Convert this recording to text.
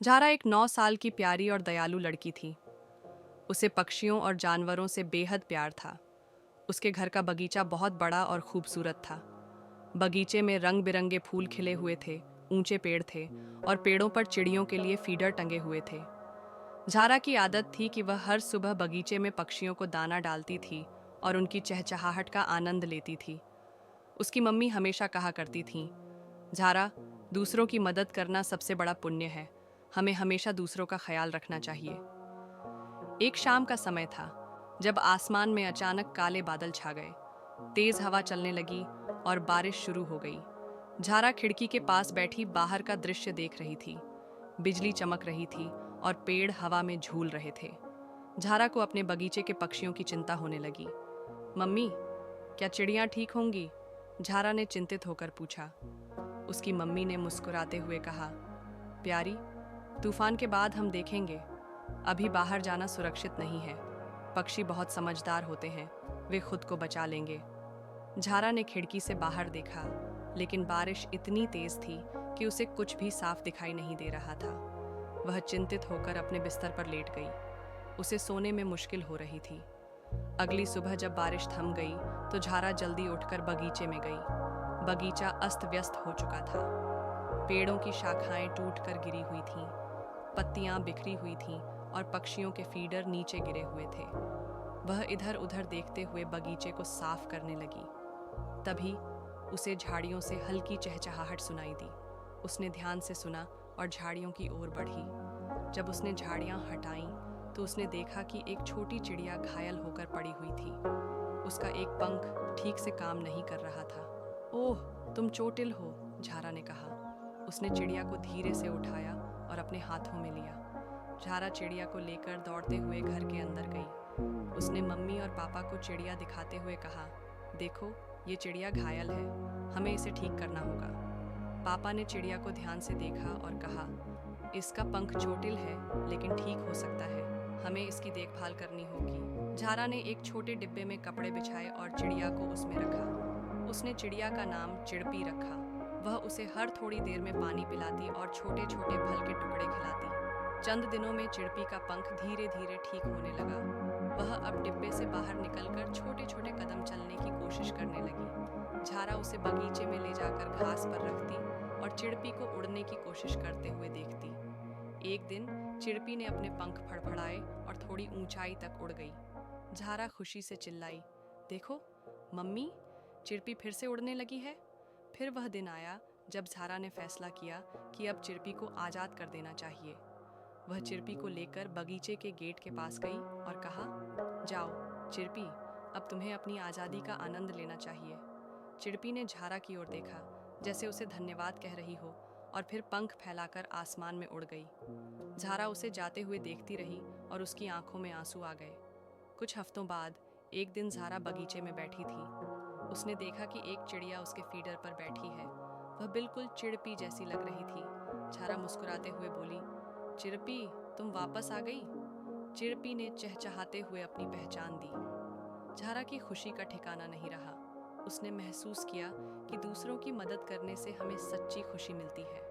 झारा एक 9 साल की प्यारी और दयालु लड़की थी। उसे पक्षियों और जानवरों से बेहद प्यार था। उसके घर का बगीचा बहुत बड़ा और खूबसूरत था। बगीचे में रंग बिरंगे फूल खिले हुए थे, ऊंचे पेड़ थे और पेड़ों पर चिड़ियों के लिए फीडर टंगे हुए थे। झारा की आदत थी कि वह हर सुबह बगीचे में पक्षियों को दाना डालती थी और उनकी चहचहाहट का आनंद लेती थी। उसकी मम्मी हमेशा कहा करती थीं, झारा, दूसरों की मदद करना सबसे बड़ा पुण्य है। हमें हमेशा दूसरों का ख्याल रखना चाहिए। एक शाम का समय था जब आसमान में अचानक काले बादल छा गए। तेज हवा चलने लगी और बारिश शुरू हो गई। झारा खिड़की के पास बैठी बाहर का दृश्य देख रही थी। बिजली चमक रही थी और पेड़ हवा में झूल रहे थे। झारा को अपने बगीचे के पक्षियों की चिंता होने लगी। मम्मी, क्या चिड़ियां ठीक होंगी? झारा ने चिंतित होकर पूछा। उसकी मम्मी ने मुस्कुराते हुए कहा, प्यारी, तूफान के बाद हम देखेंगे। अभी बाहर जाना सुरक्षित नहीं है। पक्षी बहुत समझदार होते हैं, वे खुद को बचा लेंगे। झारा ने खिड़की से बाहर देखा, लेकिन बारिश इतनी तेज थी कि उसे कुछ भी साफ दिखाई नहीं दे रहा था। वह चिंतित होकर अपने बिस्तर पर लेट गई। उसे सोने में मुश्किल हो रही थी। अगली सुबह जब बारिश थम गई तो झारा जल्दी उठकर बगीचे में गई। बगीचा अस्त व्यस्त हो चुका था। पेड़ों की शाखाएं टूटकर गिरी हुई थीं, पत्तियां बिखरी हुई थीं और पक्षियों के फीडर नीचे गिरे हुए थे। वह इधर उधर देखते हुए बगीचे को साफ करने लगी। तभी उसे झाड़ियों से हल्की चहचहाहट सुनाई दी। उसने ध्यान से सुना और झाड़ियों की ओर बढ़ी। जब उसने झाड़ियां हटाईं तो उसने देखा कि एक छोटी चिड़िया घायल होकर पड़ी हुई थी। उसका एक पंख ठीक से काम नहीं कर रहा था। ओह, तुम चोटिल हो, झारा ने कहा। उसने चिड़िया को धीरे से उठाया और अपने हाथों में लिया। झारा चिड़िया को लेकर दौड़ते हुए घर के अंदर गई। उसने मम्मी और पापा को चिड़िया दिखाते हुए कहा, देखो, ये चिड़िया घायल है, हमें इसे ठीक करना होगा। पापा ने चिड़िया को ध्यान से देखा और कहा, इसका पंख चोटिल है लेकिन ठीक हो सकता है, हमें इसकी देखभाल करनी होगी। झारा ने एक छोटे डिब्बे में कपड़े बिछाए और चिड़िया को उसमें रखा। उसने चिड़िया का नाम चिड़पी रखा। वह उसे हर थोड़ी देर में पानी पिलाती और छोटे छोटे फल के टुकड़े खिलाती। चंद दिनों में चिड़पी का पंख धीरे धीरे ठीक होने लगा। वह अब डिब्बे से बाहर निकलकर छोटे छोटे कदम चलने की कोशिश करने लगी। झारा उसे बगीचे में ले जाकर घास पर रखती और चिड़पी को उड़ने की कोशिश करते हुए देखती। एक दिन चिड़पी ने अपने पंख फड़फड़ाए और थोड़ी ऊंचाई तक उड़ गई। झारा खुशी से चिल्लाई, देखो मम्मी, चिड़पी फिर से उड़ने लगी है। फिर वह दिन आया जब झारा ने फैसला किया कि अब चिड़पी को आज़ाद कर देना चाहिए। वह चिड़पी को लेकर बगीचे के गेट के पास गई और कहा, जाओ चिड़पी, अब तुम्हें अपनी आज़ादी का आनंद लेना चाहिए। चिड़पी ने झारा की ओर देखा, जैसे उसे धन्यवाद कह रही हो, और फिर पंख फैलाकर आसमान में उड़ गई। झारा उसे जाते हुए देखती रही और उसकी आंखों में आंसू आ गए। कुछ हफ्तों बाद एक दिन झारा बगीचे में बैठी थी। उसने देखा कि एक चिड़िया उसके फीडर पर बैठी है। वह बिल्कुल चिड़पी जैसी लग रही थी। झारा मुस्कुराते हुए बोली, चिड़पी, तुम वापस आ गई। चिड़पी ने चहचहाते हुए अपनी पहचान दी। झारा की खुशी का ठिकाना नहीं रहा। उसने महसूस किया कि दूसरों की मदद करने से हमें सच्ची खुशी मिलती है।